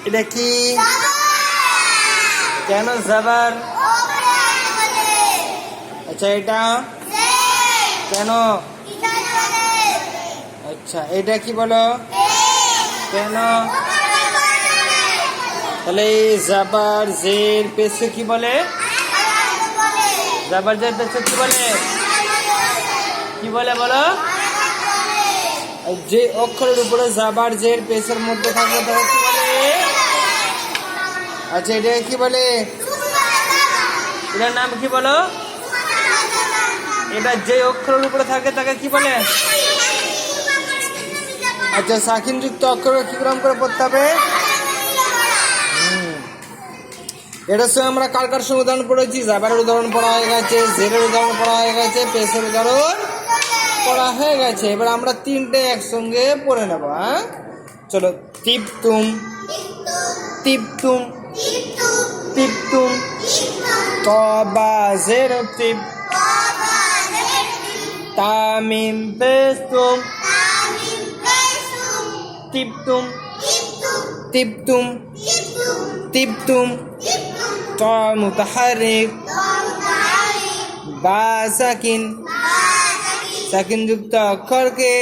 এটা কি? কেন জাবার? আচ্ছা এটা কেন? আচ্ছা এটা কি বলো? কেন? তাহলে এই জাবার জের পেছে কি বলে? জাবার জের পেছে কি বলে? কি বলে বলো? যে অক্ষরের উপরে জাবার জের পেছের মধ্যে থাকবে তাকে কি বলে? আচ্ছা এটা কি বলে? এটার নাম কি বলো? এটা যে অক্ষরের উপরে থাকে তাকে কি বলে? আচ্ছা সাকিন যুক্ত অক্ষর কি ক্রম করে পড়তে হবে? এটার সঙ্গে আমরা কার কার সঙ্গে উদাহরণ পড়েছি? জাবারের উদাহরণ পড়া হয়ে গেছে, জেরের উদাহরণ পড়া হয়ে গেছে, পেসের উদাহরণ পড়া হয়ে গেছে। এবার আমরা তিনটে একসঙ্গে পড়ে নেব। হ্যাঁ চলো। তিপতুম তিপতুম তিপতুম তবা জের তিপ তামিম পেস্তুম তিপতুম তিপতুম তিপতুম ত মুতাহারিক বা সাকিন সাকিন যুক্ত অক্ষরকে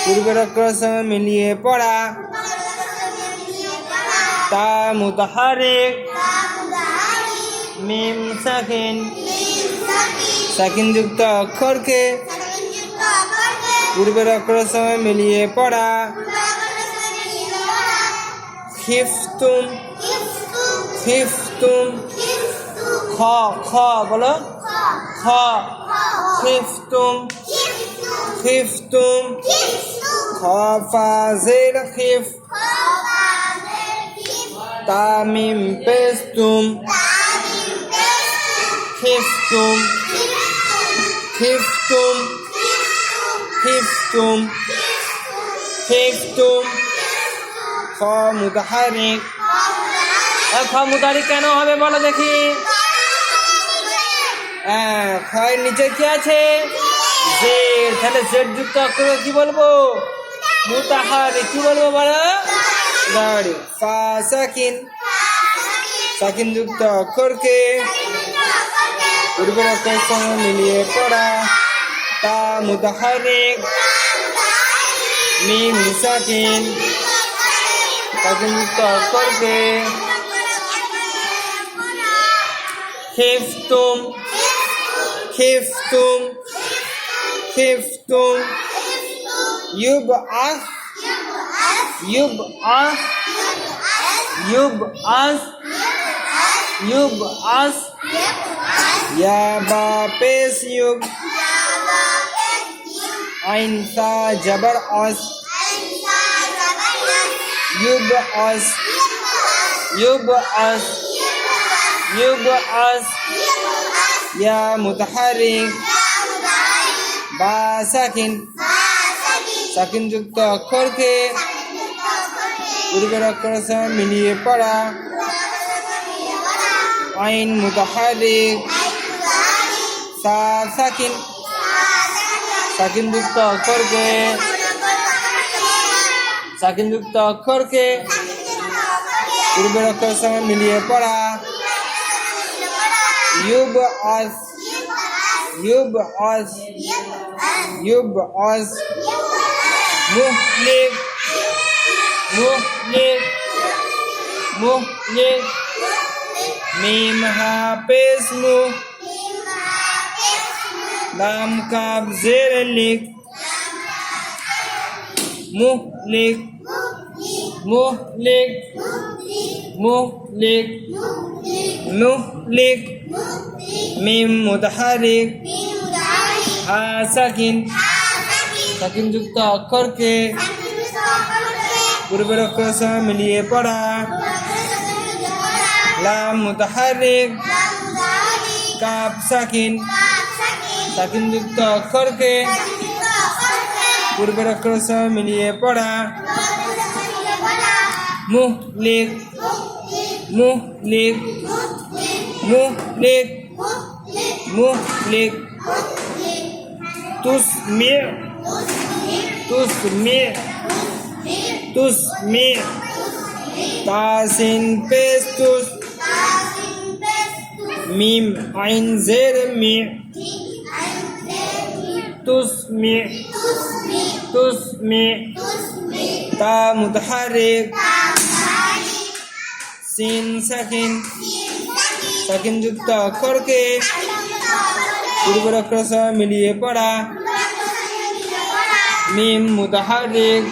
পূর্বের অক্ষরের সঙ্গে মিলিয়ে পড়া। তা মুতাহারিক মিম সাকিন সাকিন যুক্ত অক্ষরকে পূর্বের অক্ষরের সঙ্গে মিলিয়ে পড়া। খিফতুম খিফতুম খ খ বলো খ খিফতুম খিফতুম খ ফা জের খিফ তামিম পেস্তুম খিফতুম খিফতুম খিফতুম খিফতুম খ মুতাহারিক। খ মুতাহারিক কেন হবে বলো দেখি? হ্যাঁ খয়ের নিচে কি আছে? জের। তাহলে জের যুক্ত অক্ষর কি বলবো? মুতাহারিক। কি বলবো বলো? দাঁড়ি ফা সাকিন সাকিন যুক্ত অক্ষরকে পূর্বের অক্ষরের সঙ্গে মিলিয়ে পড়া। তা মুতাহারিক মিম সাকিন সাকিন যুক্ত অক্ষরকে খিফতুম খিফতুম খিফতুম ইউবআস ইউবআস ইউবআস ইউবআস ইয়া বা পেশ ইউব আইন সা জবর আস ইউবআস ইউবআস ইউবআস ইয়া মুতাহারিক বা সাকিন সাকিন যুক্ত অক্ষরকে পূর্বের অক্ষরের সঙ্গে মিলিয়ে পড়া। আইন মুতাহারিক সা সাকিন সাকিন যুক্ত অক্ষরকে সাকিন যুক্ত অক্ষরকে পূর্বের অক্ষরের সঙ্গে মিলিয়ে পড়া। ইউবআস ইউবআস ইউবআস মুহলিক মুহলিক মুহলিক মিম হা পেশ মু লাম কাব জের লিক মুহলিক মুহলিক মুহলিক মুহলিক মিম মুতাহারিক হা সাকিন সাকিন যুক্ত অক্ষরকে পূর্বের অক্ষরের সঙ্গে মিলিয়ে পড়া। লাম মুতাহারিক কাব সাকিন সাকিন যুক্ত অক্ষরকে পূর্বের অক্ষরের সঙ্গে মিলিয়ে পড়া। মুহলিক মুহলিক মুহলিক মুহলিক তুসমির তুসমির তুসমির তাসিন পেশ তুস মিম আইন জের মি তুসমি তুসমি তা মুতাহারিক সিন সাকিন সাকিন যুক্ত অক্ষরকে পূর্বের অক্ষর সহ মিলিয়ে পড়া মিম মুতাহারিক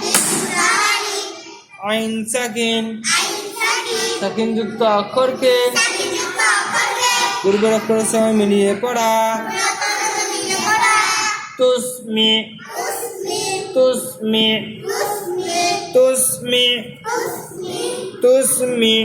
আইন সাকিন সাকিন যুক্ত অক্ষরকে পূর্বের অক্ষর সহ মিলিয়ে পড়া তুসমি তুসমি তুসমি তুসমি